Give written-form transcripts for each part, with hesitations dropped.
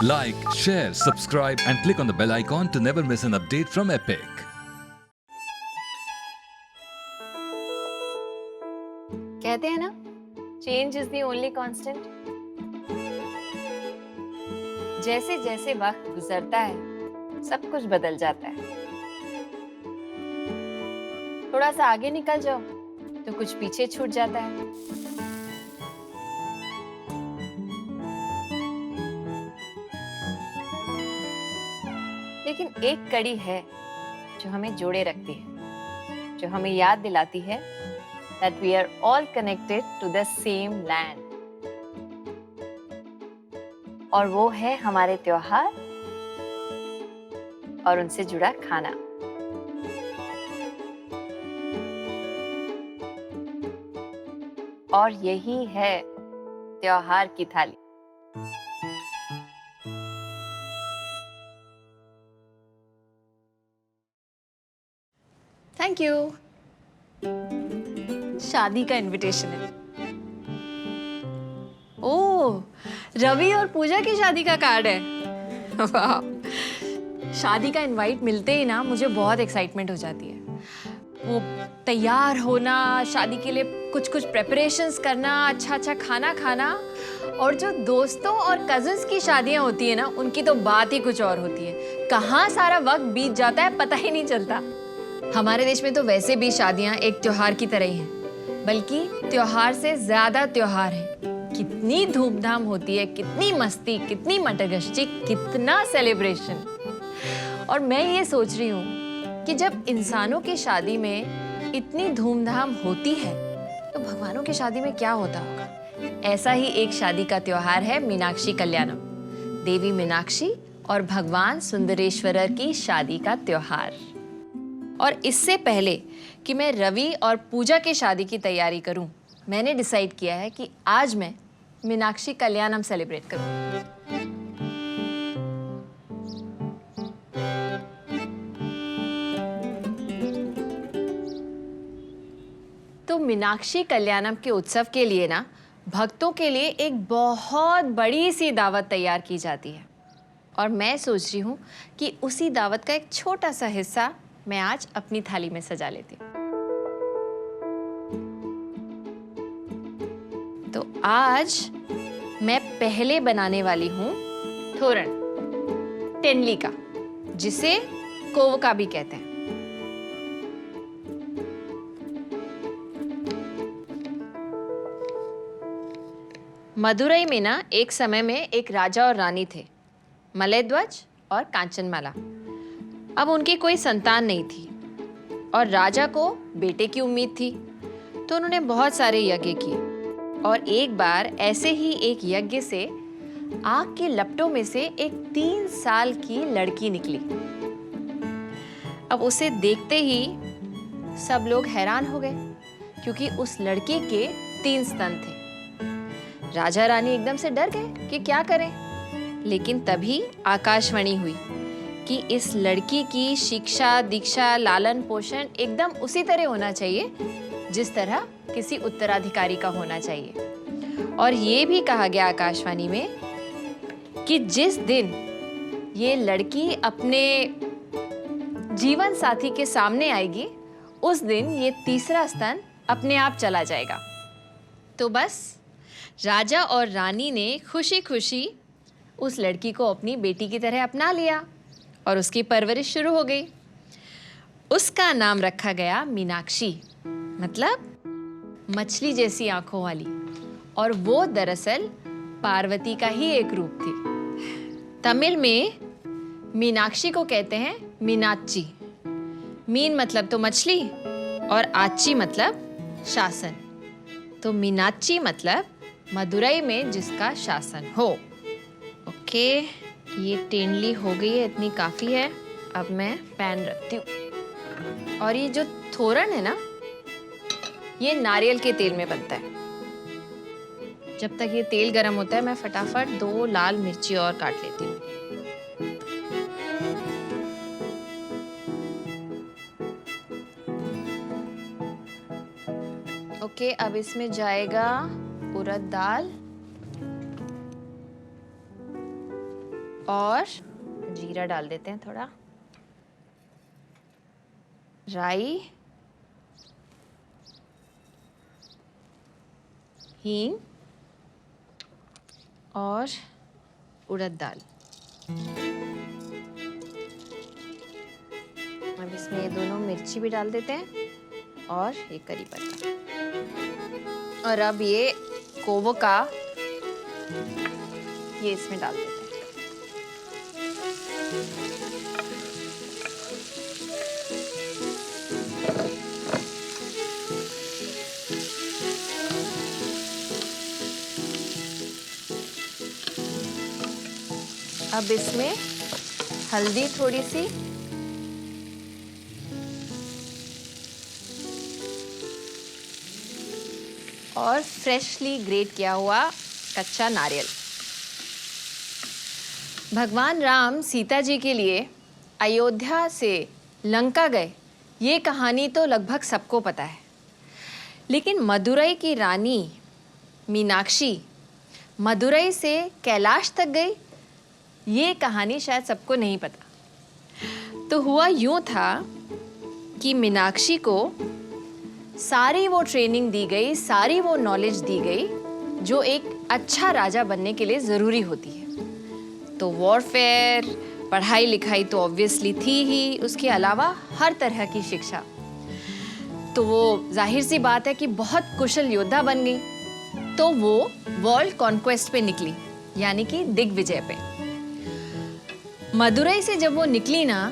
Like, share, subscribe and click on the bell icon to never miss an update from Epic. कहते हैं ना, change is the only constant. जैसे जैसे वक्त गुजरता है सब कुछ बदल जाता है। थोड़ा सा आगे निकल जाओ तो कुछ पीछे छूट जाता है। लेकिन एक कड़ी है जो हमें जोड़े रखती है, जो हमें याद दिलाती है that we are all connected to the same land. और वो है हमारे त्योहार और उनसे जुड़ा खाना। और यही है त्योहार की थाली। Thank you. शादी का इनविटेशन है। ओह, रवि और पूजा की शादी का कार्ड है। वाह, शादी का इनवाइट मिलते ही ना मुझे बहुत एक्साइटमेंट हो जाती है। वो तैयार होना, शादी के लिए कुछ कुछ प्रेपरेशंस करना, अच्छा अच्छा खाना खाना, और जो दोस्तों और कजिन्स की शादियां होती है ना, उनकी तो बात ही कुछ और होती है। कहाँ सारा वक्त बीत जाता है पता ही नहीं चलता। हमारे देश में तो वैसे भी शादियां एक त्योहार की तरह ही हैं, बल्कि त्योहार से ज्यादा त्योहार है। कितनी धूमधाम होती है, कितनी मस्ती, कितनी मटगश्ती, कितना सेलिब्रेशन। और मैं ये सोच रही हूँ कि जब इंसानों की शादी में इतनी धूमधाम होती है तो भगवानों की शादी में क्या होता होगा। ऐसा ही एक शादी का त्योहार है मीनाक्षी कल्याणम, देवी मीनाक्षी और भगवान सुंदरेश्वरर की शादी का त्योहार। और इससे पहले कि मैं रवि और पूजा की शादी की तैयारी करूं, मैंने डिसाइड किया है कि आज मैं मीनाक्षी कल्याणम सेलिब्रेट करूं। तो मीनाक्षी कल्याणम के उत्सव के लिए ना भक्तों के लिए एक बहुत बड़ी सी दावत तैयार की जाती है, और मैं सोच रही हूँ कि उसी दावत का एक छोटा सा हिस्सा मैं आज अपनी थाली में सजा लेती हूँ। तो आज मैं पहले बनाने वाली हूँ थोरण, टेनली का, जिसे कोवका भी कहते हैं। मदुरई में ना एक समय में एक राजा और रानी थे, मलयध्वज और कांचनमाला। अब उनकी कोई संतान नहीं थी और राजा को बेटे की उम्मीद थी, तो उन्होंने बहुत सारे यज्ञ किए। और एक बार ऐसे ही एक यज्ञ से आग के लपटों में से एक 3 साल की लड़की निकली। अब उसे देखते ही सब लोग हैरान हो गए, क्योंकि उस लड़की के 3 स्तन थे। राजा रानी एकदम से डर गए कि क्या करें, लेकिन तभी आकाशवाणी हुई कि इस लड़की की शिक्षा, दीक्षा, लालन पोषण एकदम उसी तरह होना चाहिए जिस तरह किसी उत्तराधिकारी का होना चाहिए। और ये भी कहा गया आकाशवाणी में कि जिस दिन ये लड़की अपने जीवन साथी के सामने आएगी, उस दिन ये तीसरा स्तन अपने आप चला जाएगा। तो बस राजा और रानी ने खुशी खुशी उस लड़की को अपनी बेटी की तरह अपना लिया और उसकी परवरिश शुरू हो गई। उसका नाम रखा गया मीनाक्षी, मतलब मछली जैसी आंखों वाली, और वो दरअसल पार्वती का ही एक रूप थी। तमिल में मीनाक्षी को कहते हैं मीनाच्ची। मीन मतलब तो मछली और आच्ची मतलब शासन, तो मीनाच्ची मतलब मदुरई में जिसका शासन हो। ओके, ये टेनली हो गई है, इतनी काफ़ी है। अब मैं पैन रखती हूँ। और ये जो थोरण है ना, ये नारियल के तेल में बनता है। जब तक ये तेल गरम होता है, मैं फटाफट 2 लाल मिर्ची और काट लेती हूँ। ओके, अब इसमें जाएगा उड़द दाल, और जीरा डाल देते हैं थोड़ा, राई, हींग और उड़द दाल। अब इसमें ये दोनों मिर्ची भी डाल देते हैं और ये करी पत्ता। और अब ये कोवका ये इसमें डाल देते हैं। अब इसमें हल्दी थोड़ी सी, और फ्रेशली ग्रेट किया हुआ कच्चा नारियल। भगवान राम सीता जी के लिए अयोध्या से लंका गए, ये कहानी तो लगभग सबको पता है। लेकिन मदुरई की रानी मीनाक्षी मदुरई से कैलाश तक गई, ये कहानी शायद सबको नहीं पता। तो हुआ यूं था कि मीनाक्षी को सारी वो ट्रेनिंग दी गई, सारी वो नॉलेज दी गई जो एक अच्छा राजा बनने के लिए ज़रूरी होती है। तो वॉरफेयर, पढ़ाई लिखाई तो ऑब्वियसली थी ही, उसके अलावा हर तरह की शिक्षा। तो वो जाहिर सी बात है कि बहुत कुशल योद्धा बन गई। तो वो वर्ल्ड कॉन्क्वेस्ट पे निकली, यानी कि दिग्विजय पे। मदुरई से जब वो निकली ना,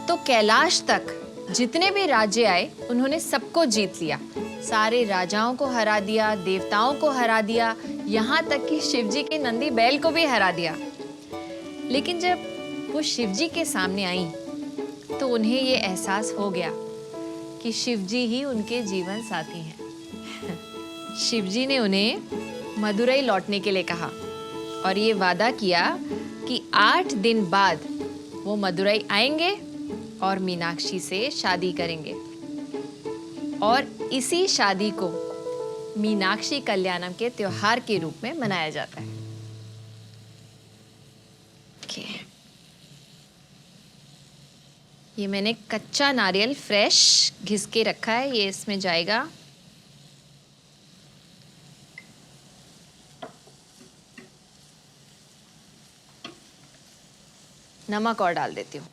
तो कैलाश तक जितने भी राज्य आए उन्होंने सबको जीत लिया। सारे राजाओं को हरा दिया, देवताओं को हरा दिया, यहाँ तक कि शिवजी के नंदी बैल को भी हरा दिया। लेकिन जब वो शिवजी के सामने आई तो उन्हें ये एहसास हो गया कि शिवजी ही उनके जीवन साथी हैं। शिवजी ने उन्हें मदुरई लौटने के लिए कहा और ये वादा किया कि 8 दिन बाद वो मदुरई आएंगे और मीनाक्षी से शादी करेंगे। और इसी शादी को मीनाक्षी कल्याणम के त्योहार के रूप में मनाया जाता है। ये मैंने कच्चा नारियल फ्रेश घिस के रखा है, ये इसमें जाएगा। नमक और डाल देती हूँ।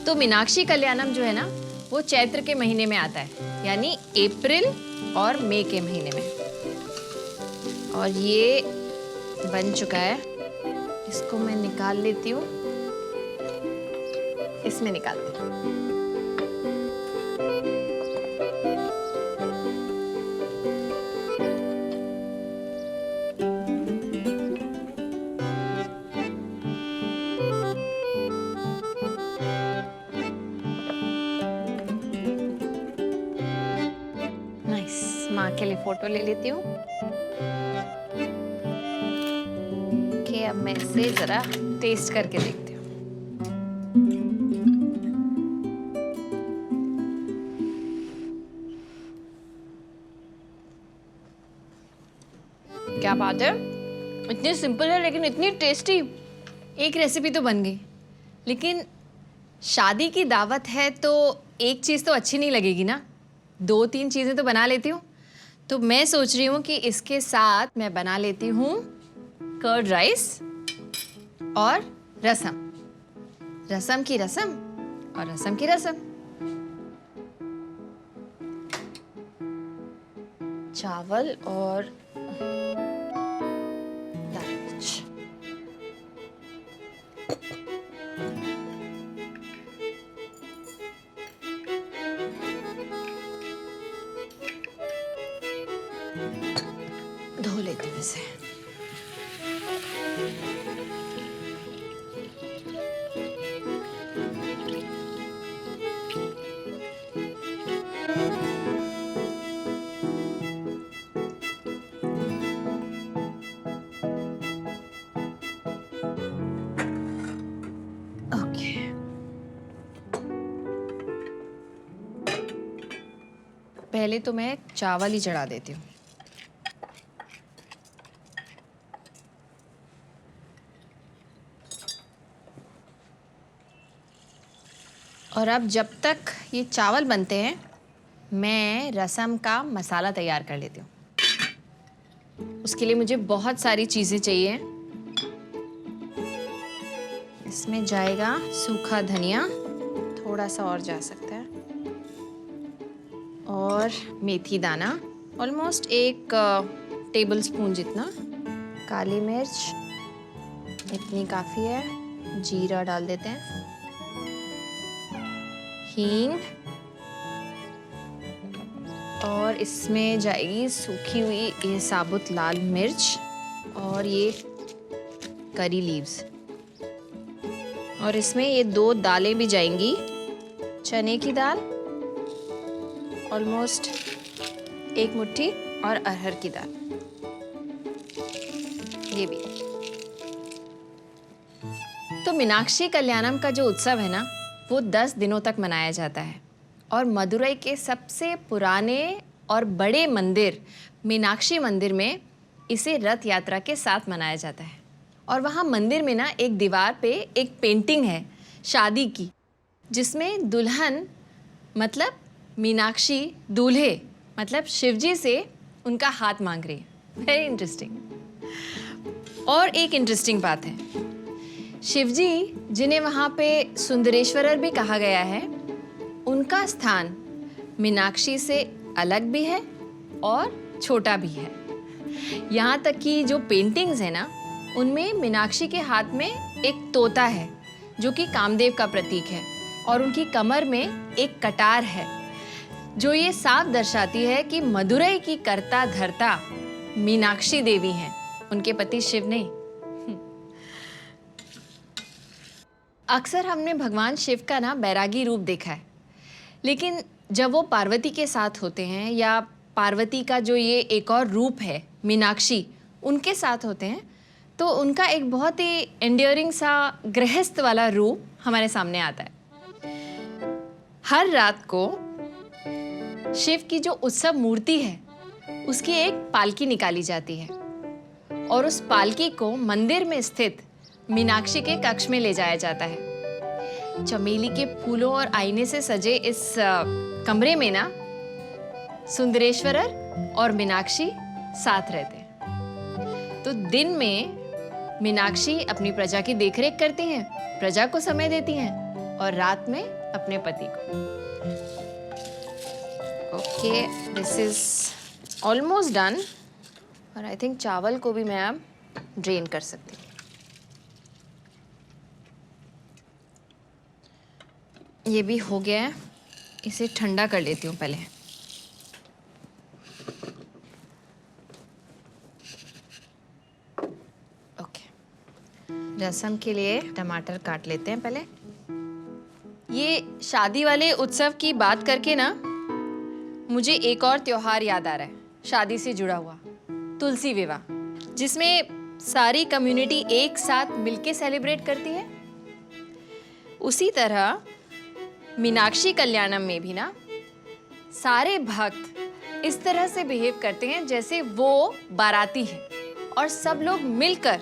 तो मीनाक्षी कल्याणम जो है ना, वो चैत्र के महीने में आता है, यानी अप्रैल और मई के महीने में। और ये बन चुका है, इसको मैं निकाल लेती हूँ, इसमें निकालती हूँ। माँ के लिए फोटो ले लेती हूँ। ओके, अब मैं इसे जरा टेस्ट करके देखती हूँ। क्या बात है, इतनी सिंपल है लेकिन इतनी टेस्टी। एक रेसिपी तो बन गई, लेकिन शादी की दावत है तो एक चीज़ तो अच्छी नहीं लगेगी ना, 2-3 चीज़ें तो बना लेती हूँ। तो मैं सोच रही हूँ कि इसके साथ मैं बना लेती हूँ कर्ड राइस और रसम। रसम की रसम और रसम की रसम। चावल और लाल मिर्च। धो लेती हूँ इसे। पहले तो मैं चावल ही चढ़ा देती हूँ। और अब जब तक ये चावल बनते हैं, मैं रसम का मसाला तैयार कर लेती हूँ। उसके लिए मुझे बहुत सारी चीज़ें चाहिए। इसमें जाएगा सूखा धनिया, थोड़ा सा और जा सकता है, और मेथी दाना ऑलमोस्ट 1 टेबलस्पून जितना, काली मिर्च इतनी काफ़ी है, जीरा डाल देते हैं, हींग, और इसमें जाएगी सूखी हुई ये साबुत लाल मिर्च और ये करी लीव्स, और इसमें ये 2 दालें भी जाएंगी, चने की दाल ऑलमोस्ट 1 मुट्ठी और अरहर की दाल ये भी। तो मीनाक्षी कल्याणम का जो उत्सव है ना, वो 10 दिनों तक मनाया जाता है और मदुरई के सबसे पुराने और बड़े मंदिर मीनाक्षी मंदिर में इसे रथ यात्रा के साथ मनाया जाता है। और वहाँ मंदिर में ना एक दीवार पे एक पेंटिंग है शादी की, जिसमें दुल्हन मतलब मीनाक्षी दूल्हे मतलब शिवजी से उनका हाथ मांग रही है। Very interesting. और एक इंटरेस्टिंग बात है, शिवजी जिन्हें वहाँ पे सुंदरेश्वरर भी कहा गया है, उनका स्थान मीनाक्षी से अलग भी है और छोटा भी है। यहाँ तक कि जो पेंटिंग्स है ना, उनमें मीनाक्षी के हाथ में एक तोता है जो कि कामदेव का प्रतीक है, और उनकी कमर में एक कटार है जो ये साफ दर्शाती है कि मदुरई की कर्ता धर्ता मीनाक्षी देवी हैं, उनके पति शिव नहीं। अक्सर हमने भगवान शिव का ना बैरागी रूप देखा है, लेकिन जब वो पार्वती के साथ होते हैं या पार्वती का जो ये एक और रूप है मीनाक्षी उनके साथ होते हैं, तो उनका एक बहुत ही एंडियरिंग सा गृहस्थ वाला रूप हमारे सामने आता है। हर रात को शिव की जो उत्सव मूर्ति है उसकी एक पालकी निकाली जाती है और उस पालकी को मंदिर में स्थित मीनाक्षी के कक्ष में ले जाया जाता है। चमेली के फूलों और आईने से सजे इस कमरे में ना सुंदरेश्वरर और मीनाक्षी साथ रहते हैं। तो दिन में मीनाक्षी अपनी प्रजा की देखरेख करती हैं, प्रजा को समय देती हैं, और रात में अपने पति को। Okay, this is almost done, और आई थिंक चावल को भी मैं अब ड्रेन कर सकती हूँ। ये भी हो गया है, इसे ठंडा कर लेती हूँ पहले। ओके, रसम के लिए टमाटर काट लेते हैं पहले। ये शादी वाले उत्सव की बात करके ना मुझे एक और त्योहार याद आ रहा है, शादी से जुड़ा हुआ, तुलसी विवाह, जिसमें सारी कम्युनिटी एक साथ मिलके सेलिब्रेट करती है। उसी तरह मीनाक्षी कल्याणम में भी ना सारे भक्त इस तरह से बिहेव करते हैं जैसे वो बाराती है, और सब लोग मिलकर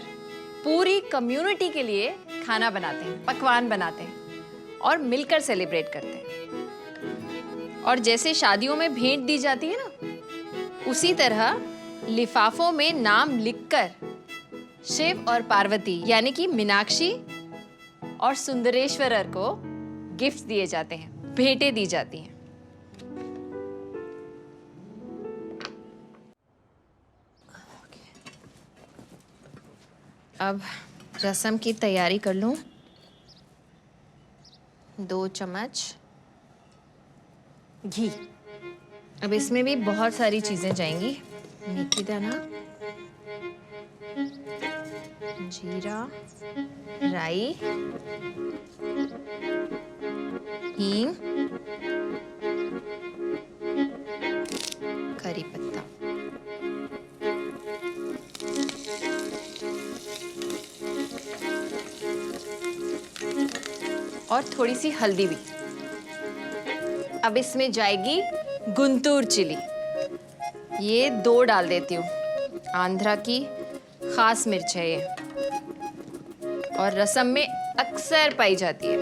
पूरी कम्युनिटी के लिए खाना बनाते हैं, पकवान बनाते हैं और मिलकर सेलिब्रेट करते हैं। और जैसे शादियों में भेंट दी जाती है ना, उसी तरह लिफाफों में नाम लिखकर शिव और पार्वती यानी कि मीनाक्षी और सुंदरेश्वरर को गिफ्ट दिए जाते हैं, भेंटें दी जाती हैं। अब रसम की तैयारी कर लूं। 2 चम्मच घी, अब इसमें भी बहुत सारी चीजें जाएंगी, मेथी दाना, जीरा, राई, हींग, करी पत्ता, और थोड़ी सी हल्दी भी। अब इसमें जाएगी गुंटूर चिली, ये 2 डाल देती हूँ। आंध्रा की खास मिर्च है ये, और रसम में अक्सर पाई जाती है।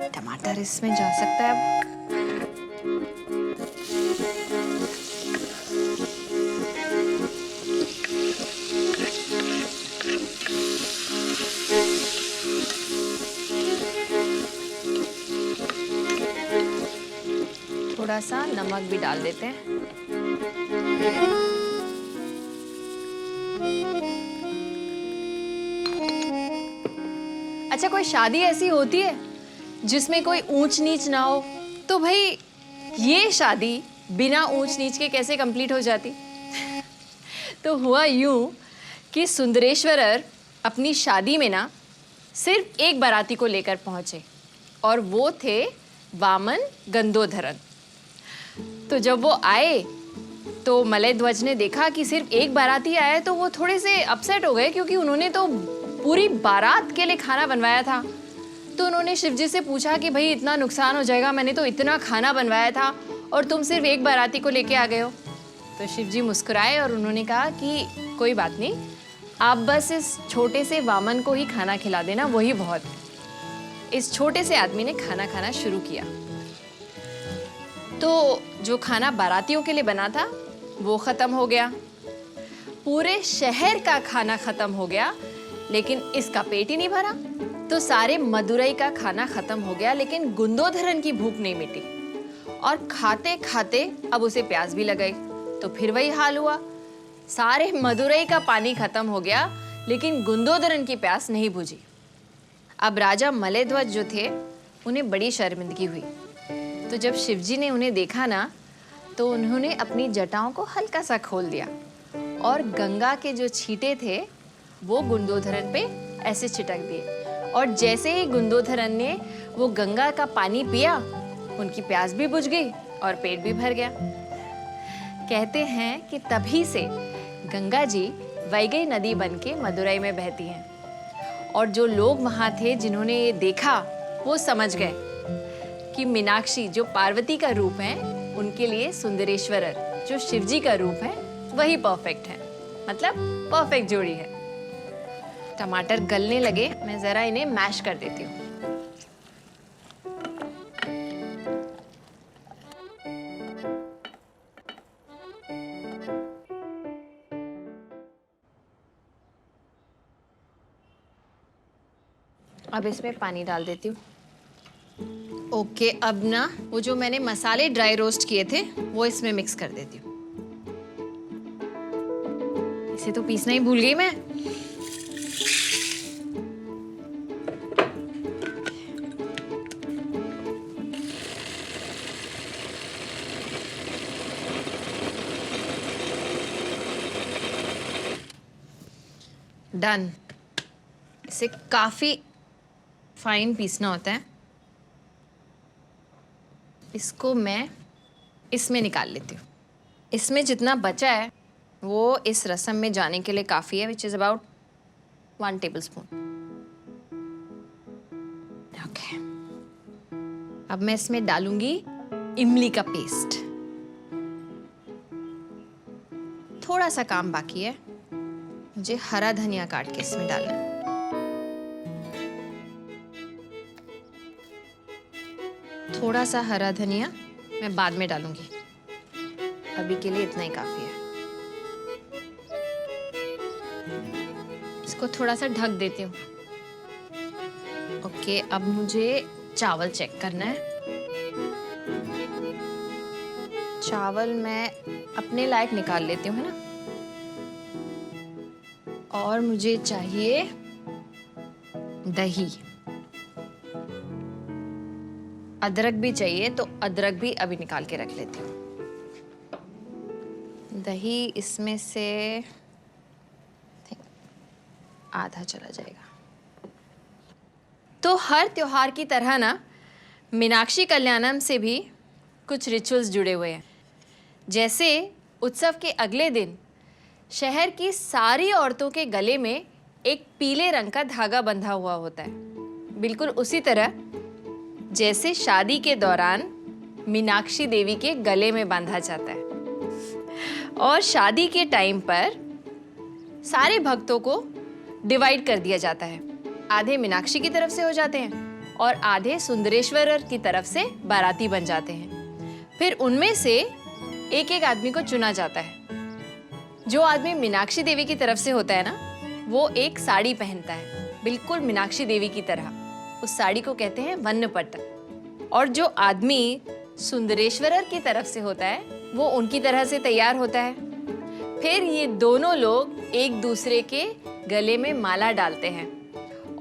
टमाटर इसमें जा सकता है अब। थोड़ा सा नमक भी डाल देते हैं। अच्छा, कोई शादी ऐसी होती है जिसमें कोई ऊंच नीच ना हो? तो भाई ये शादी बिना ऊंच नीच के कैसे कंप्लीट हो जाती? तो हुआ यूं कि सुंदरेश्वरर अपनी शादी में ना सिर्फ एक बाराती को लेकर पहुंचे, और वो थे वामन गंदोधरन। तो जब वो आए तो मलय ध्वज ने देखा कि सिर्फ एक बाराती आया है, तो वो थोड़े से अपसेट हो गए, क्योंकि उन्होंने तो पूरी बारात के लिए खाना बनवाया था। तो उन्होंने शिवजी से पूछा कि भाई इतना नुकसान हो जाएगा, मैंने तो इतना खाना बनवाया था और तुम सिर्फ एक बाराती को लेके आ गए हो। तो शिवजी मुस्कुराए और उन्होंने कहा कि कोई बात नहीं, आप बस इस छोटे से वामन को ही खाना खिला देना, वही बहुत है। इस छोटे से आदमी ने खाना खाना शुरू किया। तो जो खाना बारातियों के लिए बना था वो खत्म हो गया, पूरे शहर का खाना खत्म हो गया, लेकिन इसका पेट ही नहीं भरा। तो सारे मदुरई का खाना खत्म हो गया, लेकिन गुंदोधरन की भूख नहीं मिटी, और खाते खाते अब उसे प्यास भी लग गई। तो फिर वही हाल हुआ, सारे मदुरई का पानी खत्म हो गया, लेकिन गुंदोधरन की प्यास नहीं बुझी। अब राजा मलयध्वज जो थे उन्हें बड़ी शर्मिंदगी हुई। तो जब शिवजी ने उन्हें देखा ना, तो उन्होंने अपनी जटाओं को हल्का सा खोल दिया, और गंगा के जो छींटे थे वो गुंदोधरन पे ऐसे छिटक दिए। और जैसे ही गुंदोधरन ने वो गंगा का पानी पिया, उनकी प्यास भी बुझ गई और पेट भी भर गया। कहते हैं कि तभी से गंगा जी वैगई नदी बन के मदुरई में बहती हैं। और जो लोग वहाँ थे जिन्होंने ये देखा, वो समझ गए कि मीनाक्षी जो पार्वती का रूप है, उनके लिए सुंदरेश्वरर जो शिवजी का रूप है, वही परफेक्ट है, मतलब परफेक्ट जोड़ी है। टमाटर गलने लगे, मैं जरा इन्हें मैश कर देती हूँ। अब इसमें पानी डाल देती हूँ। ओके, अब ना वो जो मैंने मसाले ड्राई रोस्ट किए थे वो इसमें मिक्स कर देती हूँ। इसे तो पीसना ही भूल गई मैं। डन। इसे काफी फाइन पीसना होता है। इसको मैं इसमें निकाल लेती हूँ। इसमें जितना बचा है वो इस रसम में जाने के लिए काफ़ी है, which is about 1 tablespoon. Okay, अब मैं इसमें डालूंगी इमली का पेस्ट। थोड़ा सा काम बाकी है, मुझे हरा धनिया काट के इसमें डालना है। थोड़ा सा हरा धनिया मैं बाद में डालूंगी, अभी के लिए इतना ही काफी है। इसको थोड़ा सा ढक देती हूँ। ओके, अब मुझे चावल चेक करना है। चावल मैं अपने लायक निकाल लेती हूँ, है ना। और मुझे चाहिए दही, अदरक भी चाहिए, तो अदरक भी अभी निकाल के रख लेती हूँ। दही इसमें से आधा चला जाएगा। तो हर त्योहार की तरह ना मीनाक्षी कल्याणम से भी कुछ रिचुअल्स जुड़े हुए हैं। जैसे उत्सव के अगले दिन शहर की सारी औरतों के गले में एक पीले रंग का धागा बंधा हुआ होता है। बिल्कुल उसी तरह जैसे शादी के दौरान मीनाक्षी देवी के गले में बांधा जाता है। और शादी के टाइम पर सारे भक्तों को डिवाइड कर दिया जाता है। आधे मीनाक्षी की तरफ से हो जाते हैं और आधे सुंदरेश्वर की तरफ से बाराती बन जाते हैं। फिर उनमें से एक एक आदमी को चुना जाता है। जो आदमी मीनाक्षी देवी की तरफ से होता है ना, वो एक साड़ी पहनता है, बिल्कुल मीनाक्षी देवी की तरह। उस साड़ी को कहते हैं वन्नपट्ट। और जो आदमी सुंदरेश्वर की तरफ से होता है, वो उनकी तरह से तैयार होता है। फिर ये दोनों लोग एक दूसरे के गले में माला डालते हैं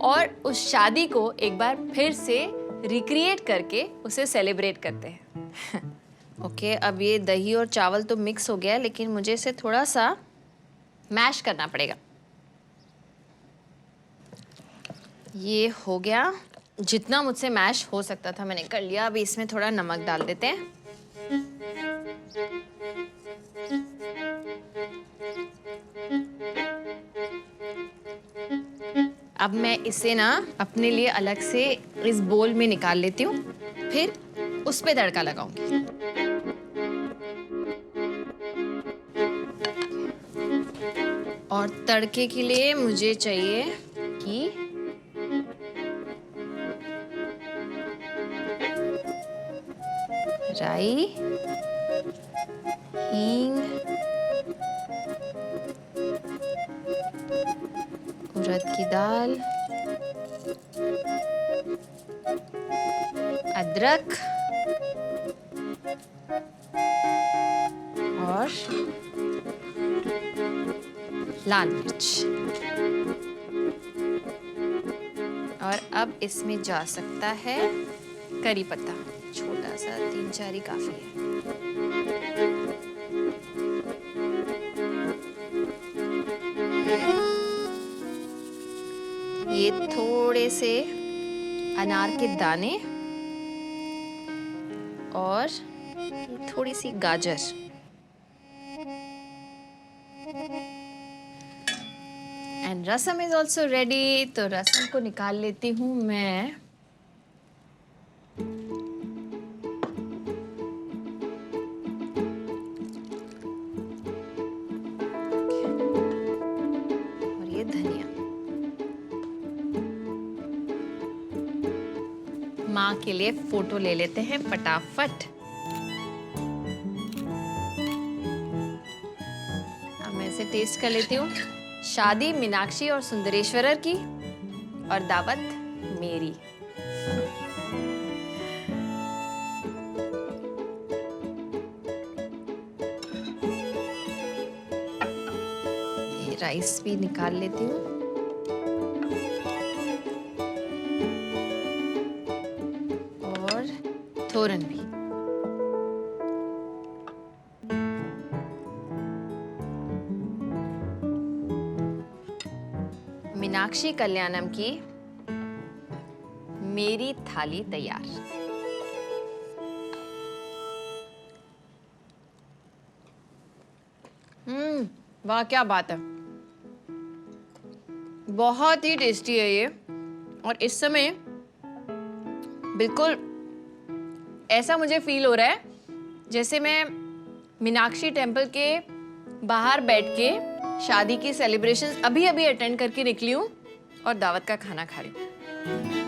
और उस शादी को एक बार फिर से रिक्रिएट करके उसे सेलिब्रेट करते हैं। ओके, अब ये दही और चावल तो मिक्स हो गया, लेकिन मुझे इसे थोड़ा सा मैश करना पड़ेगा। ये हो गया। जितना मुझसे मैश हो सकता था मैंने कर लिया। अभी इसमें थोड़ा नमक डाल देते हैं। अब मैं इसे ना अपने लिए अलग से इस बोल में निकाल लेती हूँ, फिर उस पे तड़का लगाऊंगी। और तड़के के लिए मुझे चाहिए कि राई, हींग, उड़द की दाल, अदरक और लाल मिर्च। और अब इसमें जा सकता है करी पत्ता, छोटा सा, 3-4 ही काफी है। ये थोड़े से अनार के दाने और थोड़ी सी गाजर। And rasam is also ready. तो रसम को निकाल लेती हूँ मैं। और ये धनिया। माँ के लिए फोटो ले लेते हैं फटाफट। अब मैं इसे टेस्ट कर लेती हूँ। शादी मीनाक्षी और सुंदरेश्वर की और दावत मेरी। ये राइस भी निकाल लेती हूँ। और थोरन भी। मीनाक्षी कल्याणम की मेरी थाली तैयार। वाह क्या बात है, बहुत ही टेस्टी है ये। और इस समय बिल्कुल ऐसा मुझे फील हो रहा है जैसे मैं मीनाक्षी टेम्पल के बाहर बैठ के शादी की सेलिब्रेशन अभी अभी अटेंड करके निकली हूँ और दावत का खाना खा रही हूँ।